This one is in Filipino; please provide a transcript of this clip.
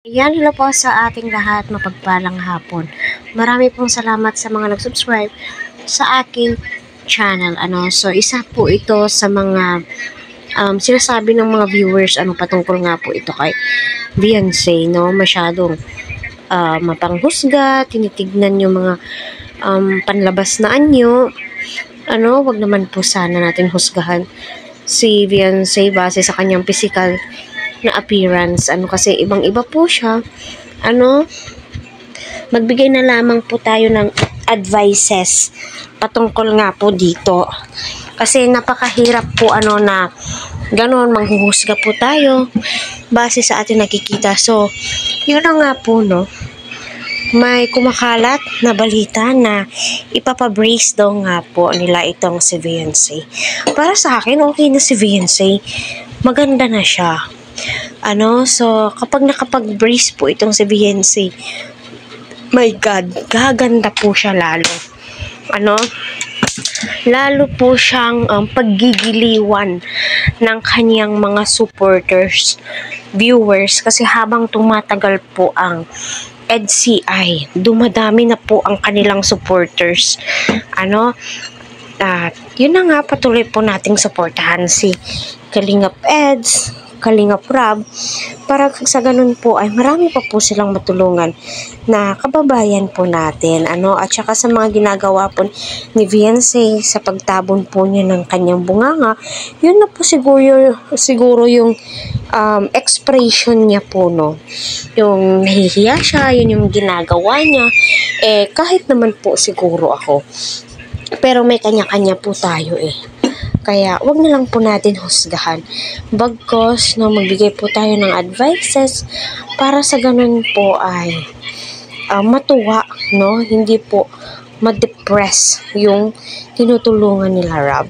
Ayan, hello po sa ating lahat, mapagpalang hapon. Marami pong salamat sa mga nag-subscribe sa aking channel. So isa po ito sa mga sinasabi ng mga viewers, patungkol nga po ito kay Beyonce, no? Masyadong mapanghusga, tinitignan yung mga panlabas na anyo. Wag naman po sana natin husgahan si Beyonce base sa kanyang physical na appearance. Kasi ibang-iba po siya. Magbigay na lamang po tayo ng advices patungkol nga po dito. Kasi napakahirap po na ganoon, manghuhusga po tayo base sa ating nakikita. So, yun na nga po, no. May kumakalat na balita na ipapabrace daw nga po nila itong si Beyonce. Para sa akin, okay na si Beyonce. Maganda na siya. So, kapag nakapag-brace po itong si Beyonce, my God, gaganda po siya lalo. Lalo po siyang paggigiliwan ng kanyang mga supporters, viewers, kasi habang tumatagal po ang EDCI, dumadami na po ang kanilang supporters. Yun na nga, patuloy po nating suportahan si Kalingap Eds, Kalingap Rob, para sa ganun po ay marami pa po silang matulungan na kababayan po natin. At saka sa mga ginagawa po ni Beyonce sa pagtabon po niya ng kanyang bunganga, yun na po siguro yung expression niya po, no? Yung nahihiya siya, yun yung ginagawa niya. Kahit naman po siguro ako, pero may kanya-kanya po tayo Kaya, wag na lang po natin husgahan. Bagkos, magbigay po tayo ng advices para sa ganun po ay matuwa, no? Hindi po ma-depress yung tinutulungan nila Rob.